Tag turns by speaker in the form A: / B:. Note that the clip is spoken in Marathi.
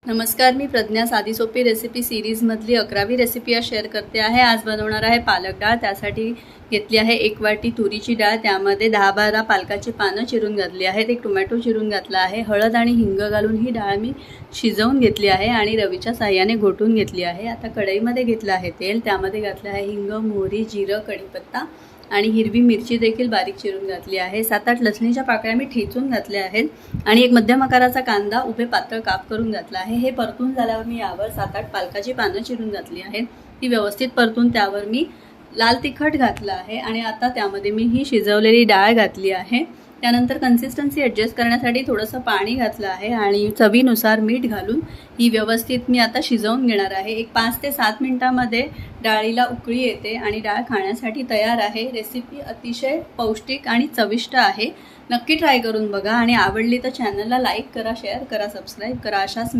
A: नमस्कार, मी प्रज्ञा साधी सोपी रेसिपी सीरीजमधली 11वी रेसिपी आज शेअर करते आहे। आज बनवणार आहे पालक डाळ। त्यासाठी घेतली आहे 1 वाटी तुरीची डाळ, त्यामध्ये 10-12 पालकाची पानं चिरून घातली आहेत, 1 टोमॅटो चिरून घातला आहे, हळद आणि हिंग घालून ही डाळ मी शिजवून घेतली आहे आणि रवीच्या साहाय्याने घोटून घेतली आहे। आता कढईमध्ये घेतलं आहे तेल, त्यामध्ये घातलं आहे हिंग, मोहरी, जिरं, कढीपत्ता आणि हिरवी मिरची देखील बारीक चिरून घातली आहे। 7-8 लसणीच्या पाकळ्या मी ठेचून घातल्या आहेत आणि एक मध्यम आकाराचा कांदा उभे पातळ काप करून घातला आहे। हे परतून झाल्यावर मी यावर 7-8 पालकाची पानं चिरून घातली आहेत, ती व्यवस्थित परतून त्यावर मी लाल तिखट घातलं आहे आणि आता त्यामध्ये मी ही शिजवलेली डाळ घातली आहे। त्यानंतर कन्सिस्टन्सी ॲडजस्ट करण्यासाठी थोडंसं पाणी घातलं आहे आणि चवीनुसार मीठ घालून ही व्यवस्थित मी आता शिजवून घेणार आहे। एक 5 ते 7 मिनिटांमध्ये डाळीला उकळी येते आणि डाळ खाण्यासाठी तयार आहे। रेसिपी अतिशय पौष्टिक आणि चविष्ट आहे, नक्की ट्राय करून बघा आणि आवडली तर चॅनलला लाईक करा, शेअर करा, सबस्क्राईब करा। अशाच